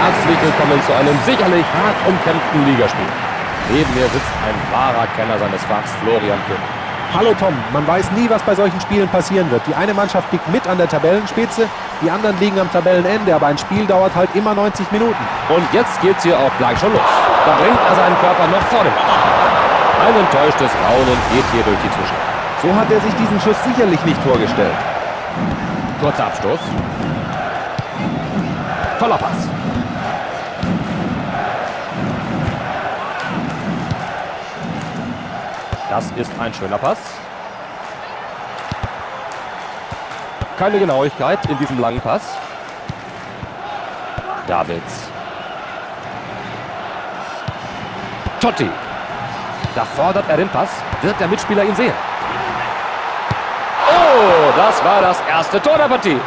Herzlich willkommen zu einem sicherlich hart umkämpften Ligaspiel. Neben mir sitzt ein wahrer Kenner seines Fachs, Florian Köhn. Hallo Tom, man weiß nie, was bei solchen Spielen passieren wird. Die eine Mannschaft liegt mit an der Tabellenspitze, die anderen liegen am Tabellenende, aber ein Spiel dauert halt immer 90 Minuten. Und jetzt geht's hier auch gleich schon los. Da bringt er seinen Körper noch vor dem Ball. Ein enttäuschtes Raunen geht hier durch die Zuschauer. So hat er sich diesen Schuss sicherlich nicht vorgestellt. Kurzer Abstoß. Toller Pass. Das ist ein schöner Pass. Keine Genauigkeit in diesem langen Pass. Davids. Totti. Da fordert er den Pass. Wird der Mitspieler ihn sehen? Oh, das war das erste Tor der Partie.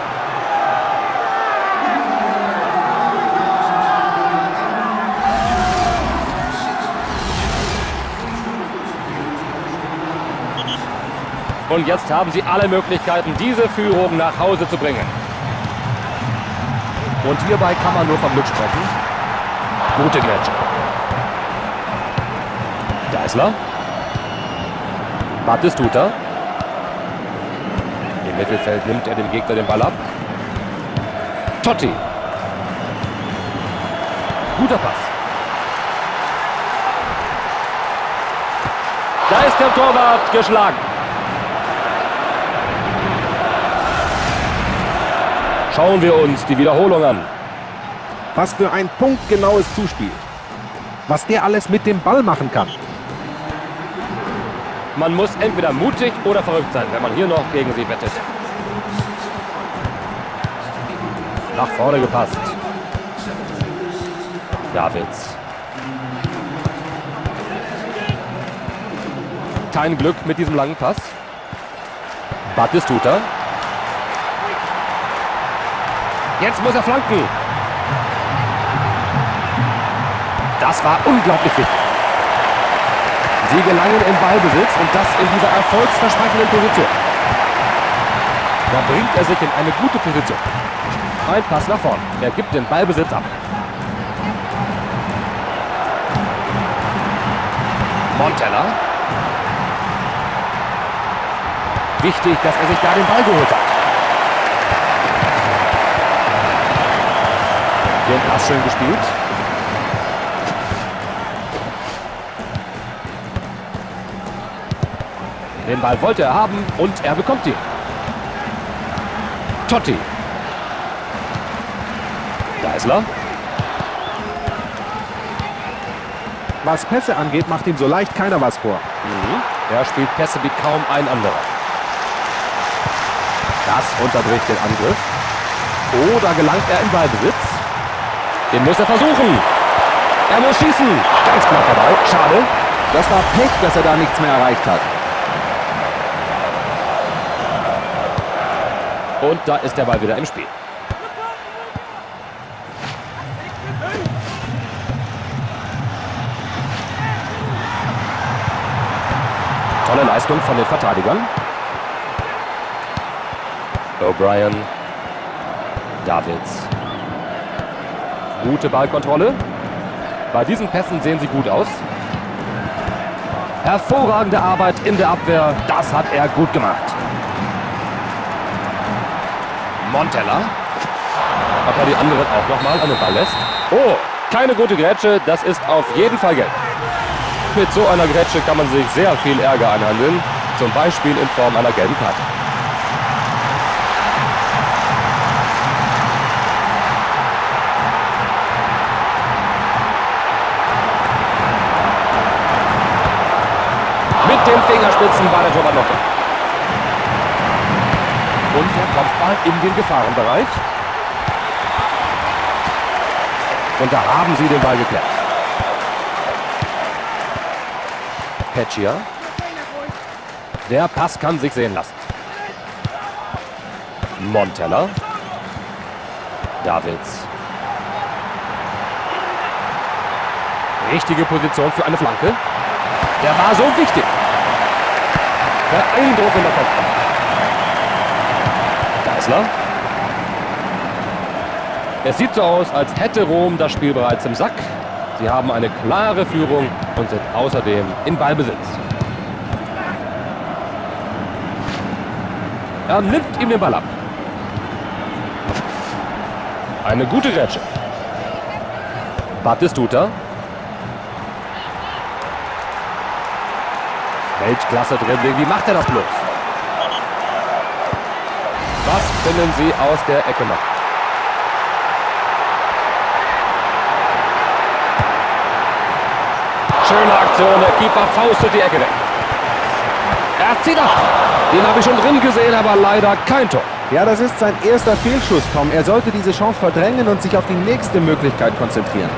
Und jetzt haben sie alle Möglichkeiten, diese Führung nach Hause zu bringen. Und hierbei kann man nur vom Glück sprechen. Gute Grätsche. Deißler. Battistuta. Im Mittelfeld nimmt er dem Gegner den Ball ab. Totti. Guter Pass. Da ist der Torwart geschlagen. Schauen wir uns die Wiederholung an. Was für ein punktgenaues Zuspiel. Was der alles mit dem Ball machen kann. Man muss entweder mutig oder verrückt sein, wenn man hier noch gegen sie wettet. Nach vorne gepasst. Davids. Kein Glück mit diesem langen Pass. Battistuta. Jetzt muss er flanken. Das war unglaublich wichtig. Sie gelangen in Ballbesitz und das in dieser erfolgsversprechenden Position. Da bringt er sich in eine gute Position. Ein Pass nach vorn. Er gibt den Ballbesitz ab. Montella. Wichtig, dass er sich da den Ball geholt hat. Den Pass schön gespielt. Den Ball wollte er haben und er bekommt ihn. Totti. Deißler. Was Pässe angeht, macht ihm so leicht keiner was vor. Er spielt Pässe wie kaum ein anderer. Das unterbricht den Angriff. Oh, da gelangt er in Ballbesitz. Den muss er versuchen. Er muss schießen. Ganz knapp vorbei. Schade. Das war Pech, dass er da nichts mehr erreicht hat. Und da ist der Ball wieder im Spiel. Tolle Leistung von den Verteidigern. O'Brien. Davids. Gute Ballkontrolle. Bei diesen Pässen sehen sie gut aus. Hervorragende Arbeit in der Abwehr. Das hat er gut gemacht. Montella. Ob er die anderen auch nochmal an den Ball lässt. Oh, keine gute Grätsche. Das ist auf jeden Fall gelb. Mit so einer Grätsche kann man sich sehr viel Ärger anhandeln. Zum Beispiel in Form einer gelben Karte. Mit den Fingerspitzen war der Torwart noch da. Und der Kopfball in den Gefahrenbereich. Und da haben sie den Ball geklärt. Peccia. Der Pass kann sich sehen lassen. Montella. Davids. Richtige Position für eine Flanke. Der war so wichtig. Beeindruckender Kopfball. Deißler. Es sieht so aus, als hätte Rom das Spiel bereits im Sack. Sie haben eine klare Führung und sind außerdem in Ballbesitz. Er nimmt ihm den Ball ab. Eine gute Grätsche. Batistuta. Weltklasse drin. Wie macht er das bloß? Was können Sie aus der Ecke machen? Schöne Aktion. Der Keeper faustet die Ecke weg. Er zieht ab. Den habe ich schon drin gesehen, aber leider kein Tor. Ja, das ist sein erster Fehlschuss, Tom. Er sollte diese Chance verdrängen und sich auf die nächste Möglichkeit konzentrieren.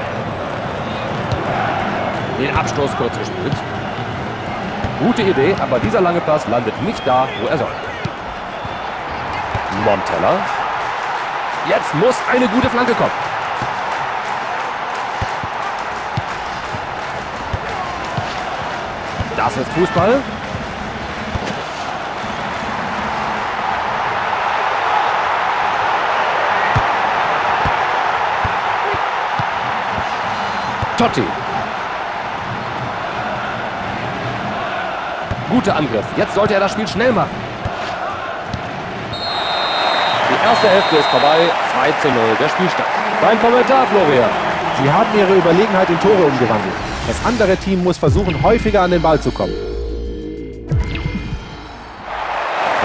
Den Abstoß kurz gespielt. Gute Idee, aber dieser lange Pass landet nicht da, wo er soll. Montella. Jetzt muss eine gute Flanke kommen. Das ist Fußball. Totti. Guter Angriff. Jetzt sollte er das Spiel schnell machen. Die erste Hälfte ist vorbei. 2:0 der Spielstand. Dein Kommentar, Florian. Sie haben ihre Überlegenheit in Tore umgewandelt. Das andere Team muss versuchen, häufiger an den Ball zu kommen. Und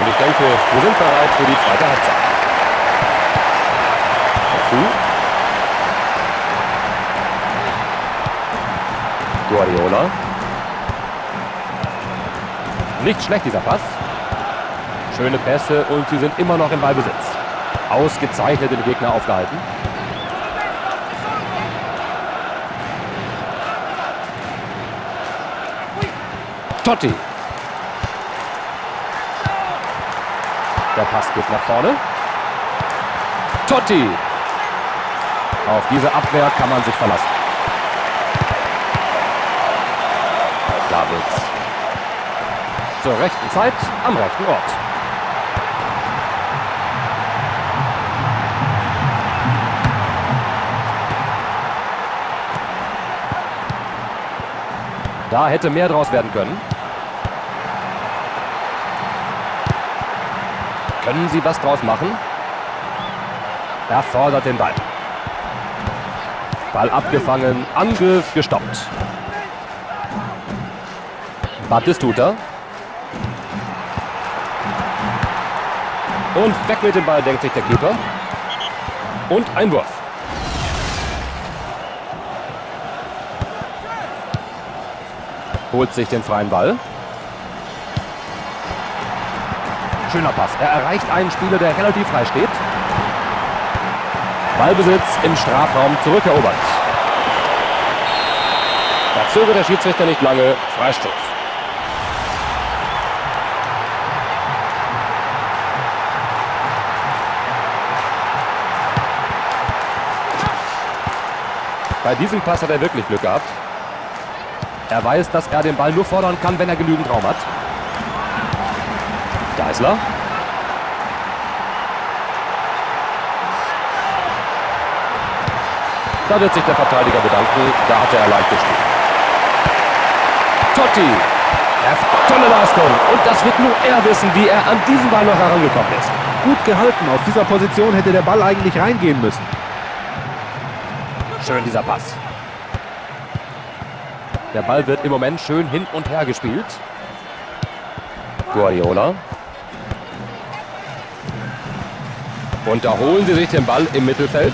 ich denke, wir sind bereit für die zweite Halbzeit. Dazu Guardiola. Nicht schlecht dieser Pass. Schöne Pässe und sie sind immer noch im Ballbesitz. Ausgezeichnet den Gegner aufgehalten. Totti. Der Pass geht nach vorne. Totti. Auf diese Abwehr kann man sich verlassen. Davids. Zur rechten Zeit am rechten Ort. Da hätte mehr draus werden können. Können sie was draus machen? Er fordert den Ball. Ball abgefangen, Angriff gestoppt. Batistuta. Und weg mit dem Ball, denkt sich der Keeper. Und Einwurf. Holt sich den freien Ball. Schöner Pass. Er erreicht einen Spieler, der relativ frei steht. Ballbesitz im Strafraum zurückerobert. Da zögert der Schiedsrichter nicht lange. Freistoß. Bei diesem Pass hat er wirklich Glück gehabt. Er weiß, dass er den Ball nur fordern kann, wenn er genügend Raum hat. Geisler. Da wird sich der Verteidiger bedanken. Da hat er leicht gespielt. Totti. Tolle Leistung. Und das wird nur er wissen, wie er an diesen Ball noch herangekommen ist. Gut gehalten. Auf dieser Position hätte der Ball eigentlich reingehen müssen. Schön dieser Pass. Der Ball wird im Moment schön hin und her gespielt. Guardiola. Und da holen sie sich den Ball im Mittelfeld.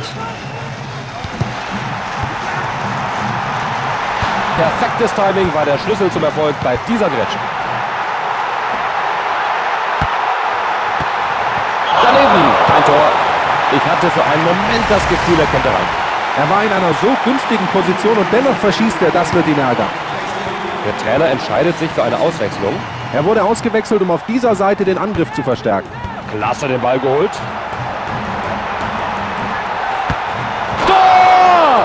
Perfektes Timing war der Schlüssel zum Erfolg bei dieser Grätsche. Daneben, kein Tor. Ich hatte für einen Moment das Gefühl, er könnte rein. Er war in einer so günstigen Position und dennoch verschießt er. Das wird ihn ärgern. Der Trainer entscheidet sich für eine Auswechslung. Er wurde ausgewechselt, um auf dieser Seite den Angriff zu verstärken. Klasse den Ball geholt. Tor!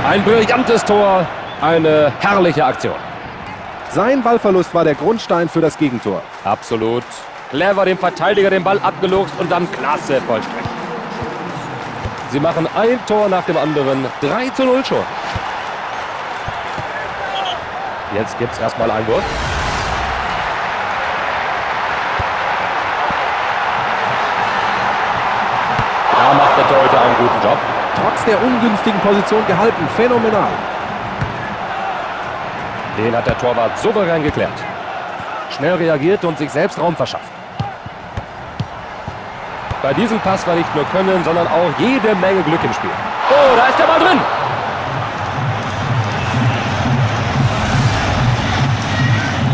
Ein brillantes Tor. Eine herrliche Aktion. Sein Ballverlust war der Grundstein für das Gegentor. Absolut. Clever dem Verteidiger den Ball abgeluchst und dann klasse vollstreckt. Sie machen ein Tor nach dem anderen. 3:0 schon. Jetzt gibt es erstmal einen Wurf. Da macht der Torhüter einen guten Job. Trotz der ungünstigen Position gehalten. Phänomenal. Den hat der Torwart souverän geklärt. Schnell reagiert und sich selbst Raum verschafft. Bei diesem Pass war nicht nur Können, sondern auch jede Menge Glück im Spiel. Oh, da ist der Ball drin!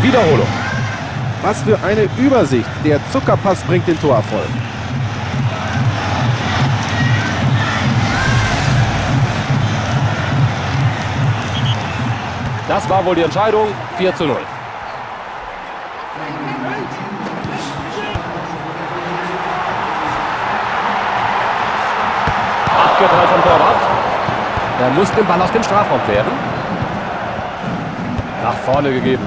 Wiederholung. Was für eine Übersicht. Der Zuckerpass bringt den Torerfolg. Das war wohl die Entscheidung. 4:0. Abgeprallt vom Torwart. Er muss den Ball aus dem Strafraum klären. Nach vorne gegeben.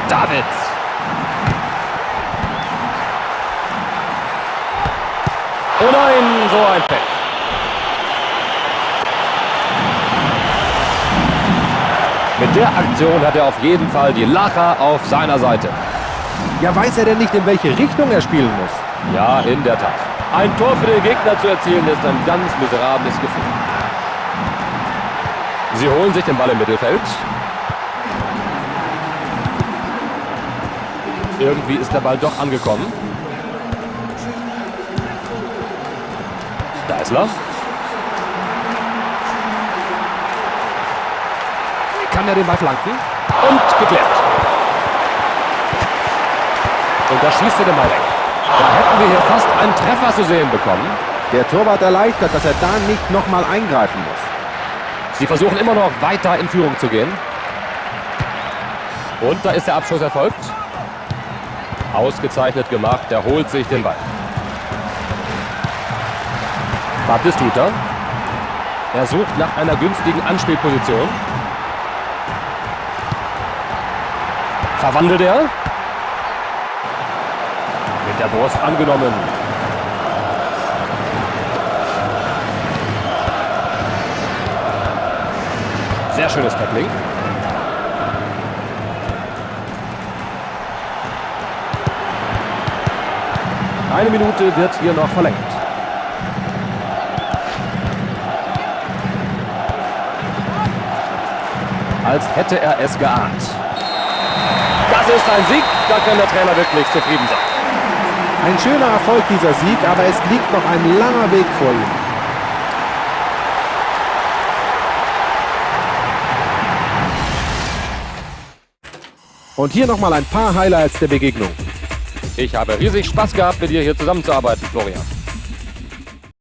Davids. Oh nein, so ein Pech. Mit der Aktion hat er auf jeden Fall die Lacher auf seiner Seite. Ja, weiß er denn nicht, in welche Richtung er spielen muss? Ja, in der Tat. Ein Tor für den Gegner zu erzielen, ist ein ganz miserables Gefühl. Sie holen sich den Ball im Mittelfeld. Irgendwie ist der Ball doch angekommen. Deißler. Kann er den Ball flanken? Und geklärt. Und da schießt er den Ball weg. Da hätten wir hier fast einen Treffer zu sehen bekommen. Der Torwart erleichtert, dass er da nicht nochmal eingreifen muss. Sie versuchen immer noch weiter in Führung zu gehen. Und da ist der Abschluss erfolgt. Ausgezeichnet gemacht, er holt sich den Ball. Batistuta. Er sucht nach einer günstigen Anspielposition. Verwandelt er. Mit der Brust angenommen. Sehr schönes Tackling. Eine Minute wird hier noch verlängert. Als hätte er es geahnt. Das ist ein Sieg, da kann der Trainer wirklich zufrieden sein. Ein schöner Erfolg dieser Sieg, aber es liegt noch ein langer Weg vor ihm. Und hier nochmal ein paar Highlights der Begegnung. Ich habe riesig Spaß gehabt, mit dir hier zusammenzuarbeiten, Florian.